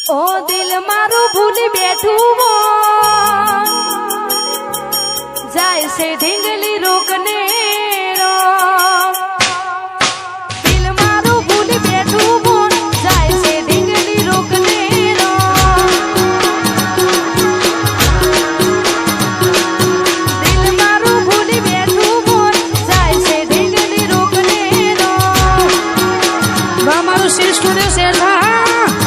ઓ દિલ મારું ભૂલી બેઠું જાય છે ઢીંગલી રોકને રો દિલ મારું ભૂલી બેઠું જાય છે ઢીંગલી રોકને રો દિલ મારું ભૂલી બેઠું જાય છે ઢીંગલી રોકને રો મારું શ્રી સ્ટુડિયો છે